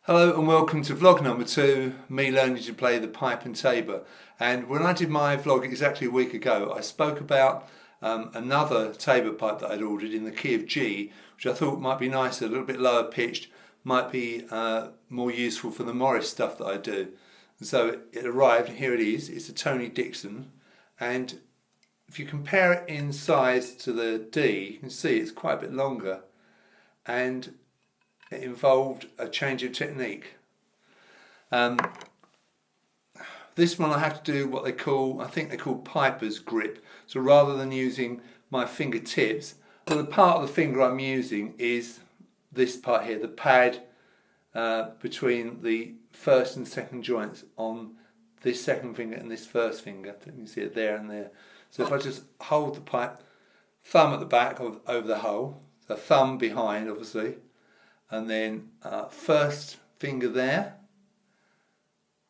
Hello and welcome to vlog number 2, me learning to play the pipe and tabor. And when I did my vlog exactly a week ago, I spoke about another tabor pipe that I'd ordered in the key of G, which I thought might be nicer, a little bit lower pitched, might be more useful for the Morris stuff that I do. And so it arrived, and here it is. It's a Tony Dixon, and if you compare it in size to the D, you can see it's quite a bit longer, and it involved a change of technique. This one I have to do what they call, I think they call piper's grip. So rather than using my fingertips, so the part of the finger I'm using is this part here, the pad between the first and second joints on this second finger and this first finger. You can see it there and there. So if I just hold the pipe, thumb at the back over the hole, the thumb behind obviously, and then first finger there,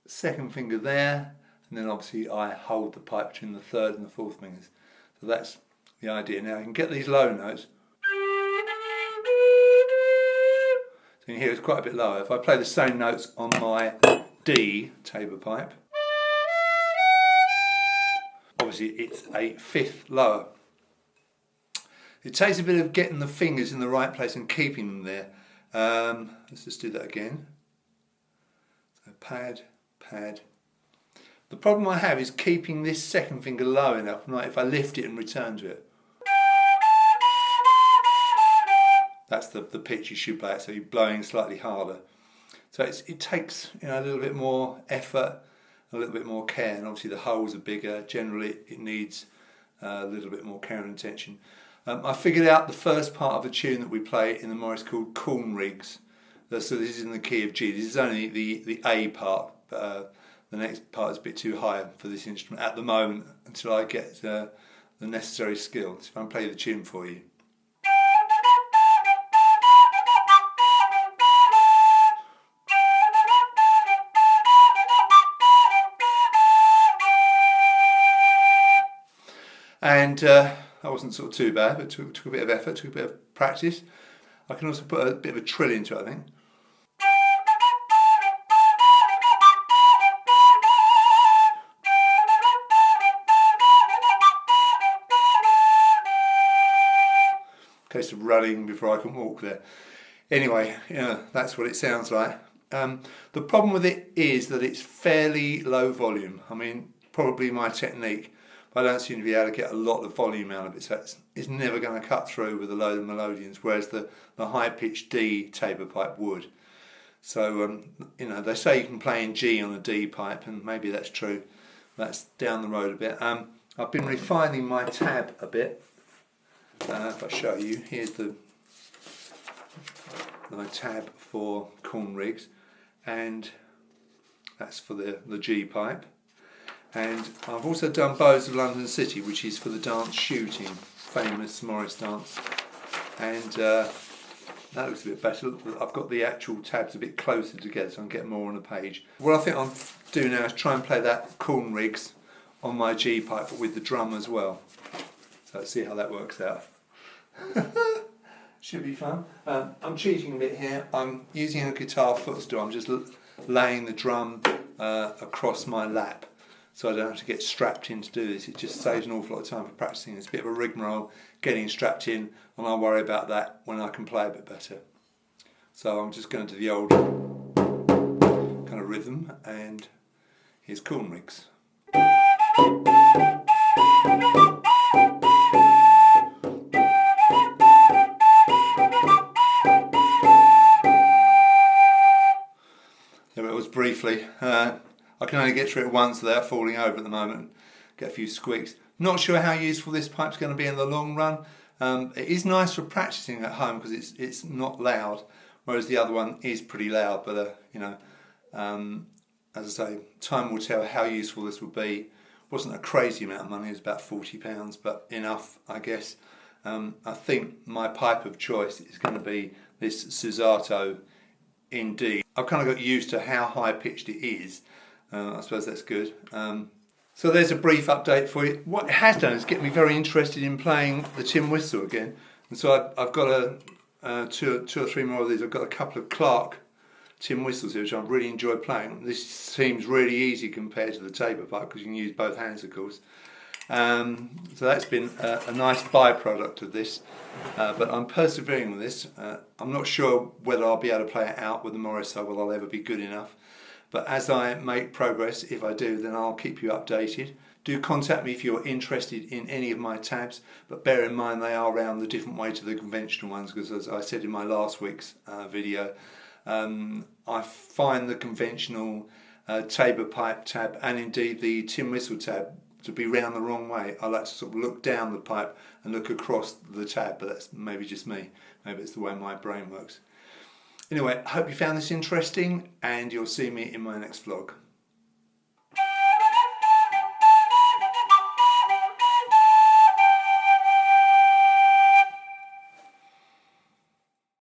second finger there, and then obviously I hold the pipe between the third and the fourth fingers. So that's the idea. Now I can get these low notes. So you can hear it's quite a bit lower. If I play the same notes on my D tabor pipe, obviously it's a fifth lower. It takes a bit of getting the fingers in the right place and keeping them there. Let's just do that again. So pad, pad. The problem I have is keeping this second finger low enough, like if I lift it and return to it. That's the pitch you should play it, so you're blowing slightly harder. So it takes a little bit more effort, a little bit more care, and obviously the holes are bigger. Generally it needs a little bit more care and attention. I figured out the first part of a tune that we play in the Morris called Corn Rigs. So this is in the key of G. This is only the A part, but the next part is a bit too high for this instrument at the moment until I get the necessary skill. So I'm playing the tune for you. And that wasn't sort of too bad, but took a bit of effort, took a bit of practice. I can also put a bit of a trill into it, I think. Case of running before I can walk there. Anyway, that's what it sounds like. The problem with it is that it's fairly low volume. I mean, probably my technique. I don't seem to be able to get a lot of volume out of it, so it's never going to cut through with a load of melodeons, whereas the high-pitched D tabor pipe would. So, they say you can play in G on a D pipe, and maybe that's true. That's down the road a bit. I've been refining my tab a bit. If I show you, here's my tab for Corn Rigs, and that's for the G pipe. And I've also done Bows of London City, which is for the dance shooting, famous Morris dance. And that looks a bit better. I've got the actual tabs a bit closer together, so I can get more on the page. What I think I'll do now is try and play that Corn Rigs on my G pipe, but with the drum as well. So let's see how that works out. Should be fun. I'm cheating a bit here. I'm using a guitar footstool. I'm just laying the drum across my lap, so I don't have to get strapped in to do this. It just saves an awful lot of time for practicing. It's a bit of a rigmarole getting strapped in, and I'll worry about that when I can play a bit better. So I'm just going to do the old kind of rhythm, and here's Corn Rigs. There it was briefly. I can only get through it once without falling over at the moment. Get a few squeaks. Not sure how useful this pipe's going to be in the long run. It is nice for practicing at home because it's not loud, whereas the other one is pretty loud. But as I say, time will tell how useful this will be. Wasn't a crazy amount of money. It was about £40, but enough, I guess. I think my pipe of choice is going to be this Susato in D. I've kind of got used to how high pitched it is. I suppose that's good. So there's a brief update for you. What it has done is get me very interested in playing the tin whistle again. And so I've got two or three more of these. I've got a couple of Clark tin whistles here, which I really enjoy playing. This seems really easy compared to the Tabor pipe because you can use both hands, of course. So that's been a nice byproduct of this, but I'm persevering with this. I'm not sure whether I'll be able to play it out with the Morris or whether I'll ever be good enough. But as I make progress, if I do, then I'll keep you updated. Do contact me if you're interested in any of my tabs, but bear in mind they are round the different way to the conventional ones, because as I said in my last week's video, I find the conventional Tabor pipe tab and indeed the tin whistle tab to be round the wrong way. I like to sort of look down the pipe and look across the tab, but that's maybe just me. Maybe it's the way my brain works. Anyway, I hope you found this interesting, and you'll see me in my next vlog.